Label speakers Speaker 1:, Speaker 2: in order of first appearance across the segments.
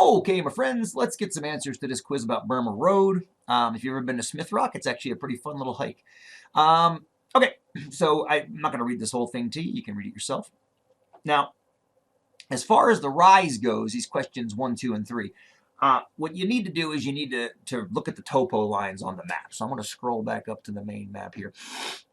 Speaker 1: Okay, my friends, let's get some answers to this quiz about Burma Road. If you've ever been to Smith Rock, it's actually a pretty fun little hike. Okay, so I'm not going to read this whole thing to you. You can read it yourself. Now, as far as the rise goes, these questions 1, 2, and 3, what you need to do is you need to look at the topo lines on the map. So I'm going to scroll back up to the main map here.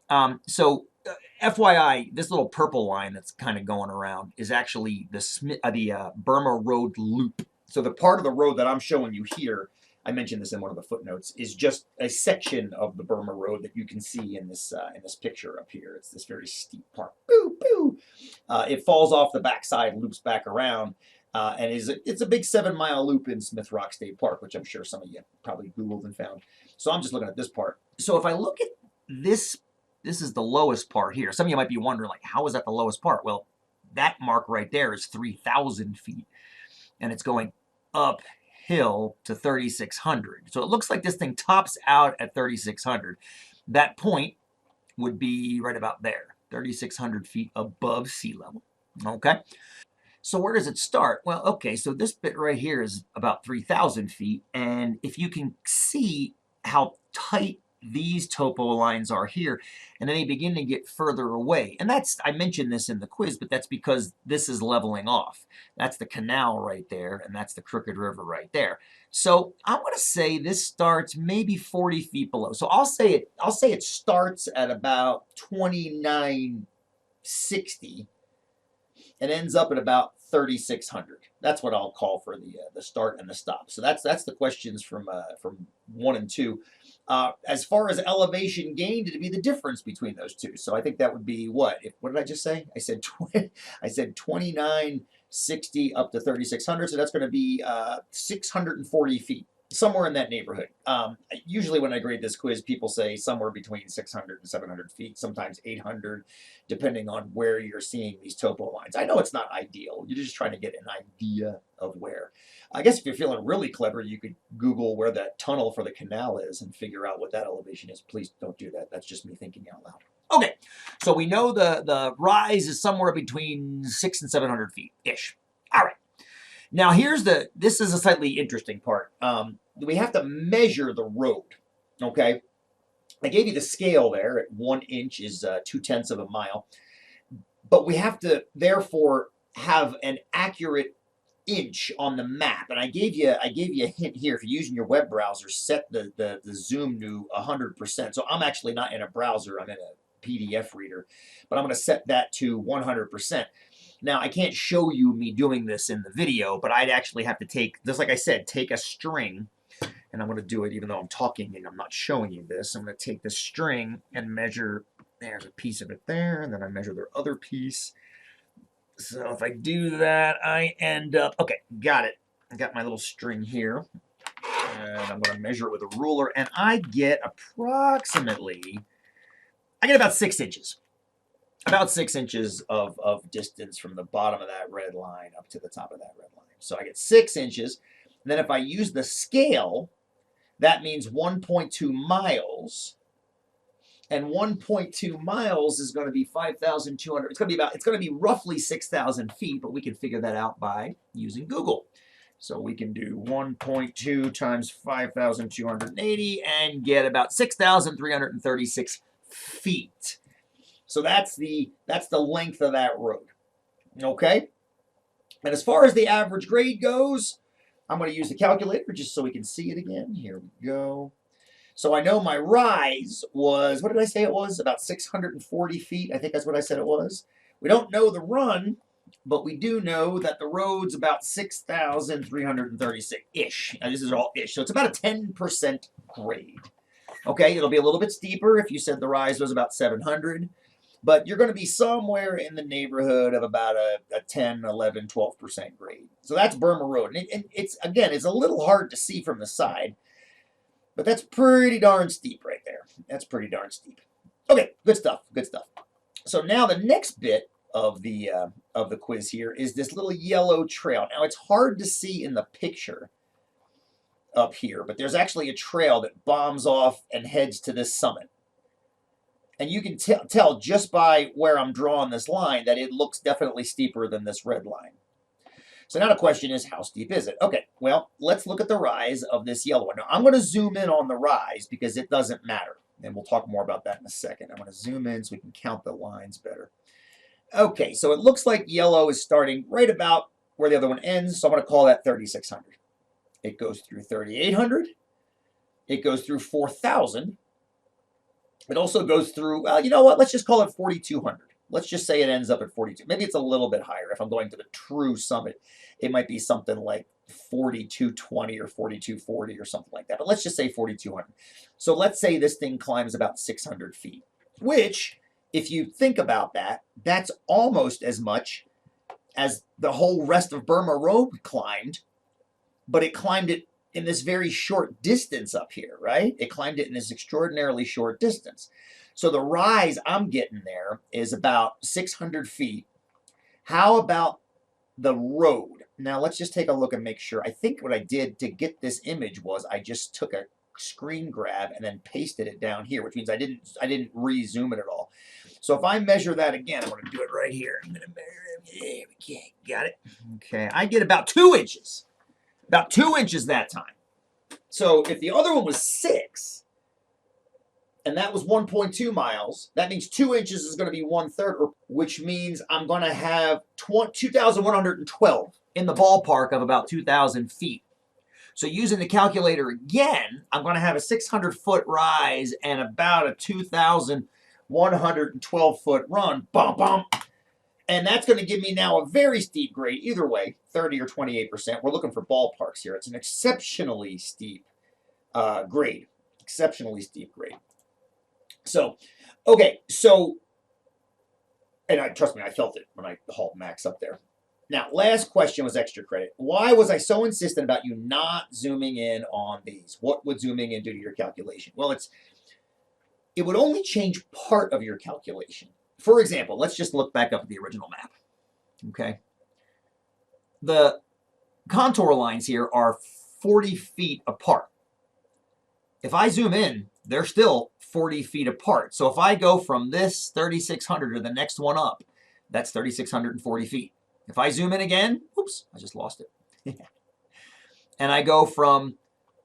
Speaker 1: FYI, this little purple line that's kind of going around is actually the Burma Road Loop. So the part of the road that I'm showing you here, I mentioned this in one of the footnotes, is just a section of the Burma Road that you can see in this picture up here. It's this very steep part. Boo, boo. It falls off the backside, loops back around, and it's a big 7-mile loop in Smith Rock State Park, which I'm sure some of you probably Googled and found. So I'm just looking at this part. So if I look at this is the lowest part here. Some of you might be wondering, like, how is that the lowest part? Well, that mark right there is 3,000 feet, and it's going uphill to 3,600. So it looks like this thing tops out at 3,600. That point would be right about there, 3,600 feet above sea level. Okay. So where does it start? Well, okay, so this bit right here is about 3,000 feet, and if you can see how tight these topo lines are here, and then they begin to get further away. And I mentioned this in the quiz, but that's because this is leveling off. That's the canal right there, and that's the Crooked River right there. So I'm going to say this starts maybe 40 feet below. So I'll say it starts at about 2,960 and ends up at about 3,600. That's what I'll call for the start and the stop. So that's the questions from 1 and 2. As far as elevation gained, it'd be the difference between those two. So I think that would be what? What did I just say? I said 2,960 up to 3,600. So that's going to be 640 feet. Somewhere in that neighborhood. Usually when I grade this quiz, people say somewhere between 600 and 700 feet, sometimes 800, depending on where you're seeing these topo lines. I know it's not ideal. You're just trying to get an idea of where. I guess if you're feeling really clever, you could Google where that tunnel for the canal is and figure out what that elevation is. Please don't do that. That's just me thinking out loud. Okay, so we know the rise is somewhere between 600 and 700 feet-ish. All right. Now this is a slightly interesting part. We have to measure the road, okay? I gave you the scale there at 1 inch is 0.2 of a mile, but we have to therefore have an accurate inch on the map. And I gave you a hint here. If you're using your web browser, set the zoom to 100%. So I'm actually not in a browser, I'm in a PDF reader, but I'm going to set that to 100%. Now, I can't show you me doing this in the video, but I'd actually have to take, just like I said, take a string, and I'm going to do it even though I'm talking and I'm not showing you this. I'm going to take the string and measure, there's a piece of it there, and then I measure their other piece. So if I do that, I end up, okay, got it. I got my little string here, and I'm going to measure it with a ruler, and I get approximately, about 6 inches. About 6 inches of distance from the bottom of that red line up to the top of that red line. So I get 6 inches. And then if I use the scale, that means 1.2 miles. And 1.2 miles is going to be 5,200. It's going to be roughly 6,000 feet, but we can figure that out by using Google. So we can do 1.2 times 5,280 and get about 6,336 feet. So that's the length of that road, okay? And as far as the average grade goes, I'm going to use the calculator just so we can see it again. Here we go. So I know my rise was, what did I say it was? About 640 feet. I think that's what I said it was. We don't know the but we do know that the road's about 6,336-ish. Now, this is all ish, so it's about a 10% grade. Okay, it'll be a little bit steeper if you said the rise was about 700. But you're going to be somewhere in the neighborhood of about a 10, 11, 12% grade. So that's Burma Road. And it's a little hard to see from the side, but that's pretty darn steep right there. That's pretty darn steep. Okay, good stuff, good stuff. So now the next bit of the quiz here is this little yellow trail. Now it's hard to see in the picture up here, but there's actually a trail that bombs off and heads to this summit. And you can tell just by where I'm drawing this line that it looks definitely steeper than this red line. So now the question is, how steep is it? Okay, well, let's look at the rise of this yellow one. Now, I'm going to zoom in on the rise because it doesn't matter. And we'll talk more about that in a second. I'm going to zoom in so we can count the lines better. Okay, so it looks like yellow is starting right about where the other one ends. So I'm going to call that 3,600. It goes through 3,800. It goes through 4,000. It also goes through, well, you know what? Let's just call it 4,200. Let's just say it ends up at 42. Maybe it's a little bit higher. If I'm going to the true summit, it might be something like 4,220 or 4,240 or something like that. But let's just say 4,200. So let's say this thing climbs about 600 feet, which, if you think about that, that's almost as much as the whole rest of Burma Road climbed, but it climbed it in this very short distance up here, right? It climbed it in this extraordinarily short distance. So the rise I'm getting there is about 600 feet. How about the road? Now let's just take a look and make sure. I think what I did to get this image was I just took a screen grab and then pasted it down here, which means I didn't re-zoom it at all. So if I measure that again, I'm going to do it right here. I'm going to measure it. There we go. Got it? Okay. I get about 2 inches. About 2 inches that time. So if the other one was 6, and that was 1.2 miles, that means 2 inches is going to be 1/3, which means I'm going to have 2,112 in the ballpark of about 2,000 feet. So using the calculator again, I'm going to have a 600-foot rise and about a 2,112-foot run. Bum, bum. And that's going to give me now a very steep grade. Either way, 30 or 28%. We're looking for ballparks here. It's an exceptionally steep grade. Exceptionally steep grade. So, okay, so, and trust me, I felt it when I hauled Max up there. Now, last question was extra credit. Why was I so insistent about you not zooming in on these? What would zooming in do to your calculation? Well, it would only change part of your calculation. For example, let's just look back up at the original map, okay? The contour lines here are 40 feet apart. If I zoom in, they're still 40 feet apart. So if I go from this 3,600 to the next one up, that's 3,640 feet. If I zoom in again, oops, I just lost it. And I go from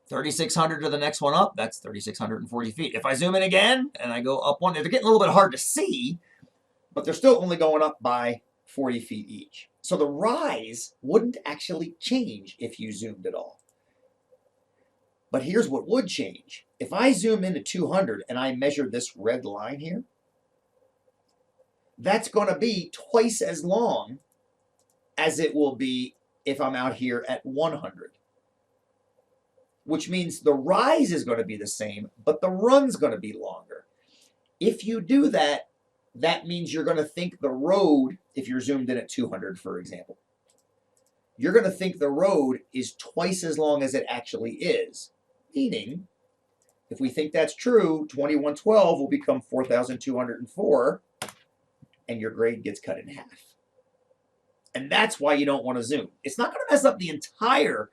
Speaker 1: 3,600 to the next one up, that's 3,640 feet. If I zoom in again and I go up one, they're getting a little bit hard to see, but they're still only going up by 40 feet each. So the rise wouldn't actually change if you zoomed at all. But here's what would change. If I zoom into 200 and I measure this red line here, that's going to be twice as long as it will be if I'm out here at 100. Which means the rise is going to be the same, but the run's going to be longer. If you do that, that means you're going to think the road, if you're zoomed in at 200, for example, you're going to think the road is twice as long as it actually is. Meaning, if we think that's true, 2112 will become 4,204, and your grade gets cut in half. And that's why you don't want to zoom. It's not going to mess up the entire,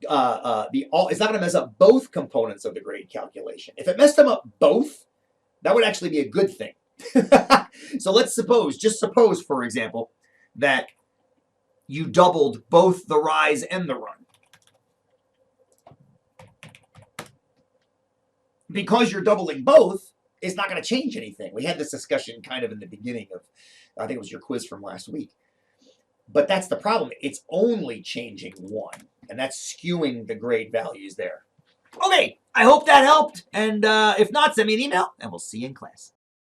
Speaker 1: it's not going to mess up both components of the grade calculation. If it messed them up both, that would actually be a good thing. So let's just suppose, for example, that you doubled both the rise and the run. Because you're doubling both, it's not going to change anything. We had this discussion kind of in the beginning of, I think it was your quiz from last week. But that's the problem. It's only changing one, and that's skewing the grade values there. Okay, I hope that helped. And if not, send me an email, and we'll see you in class.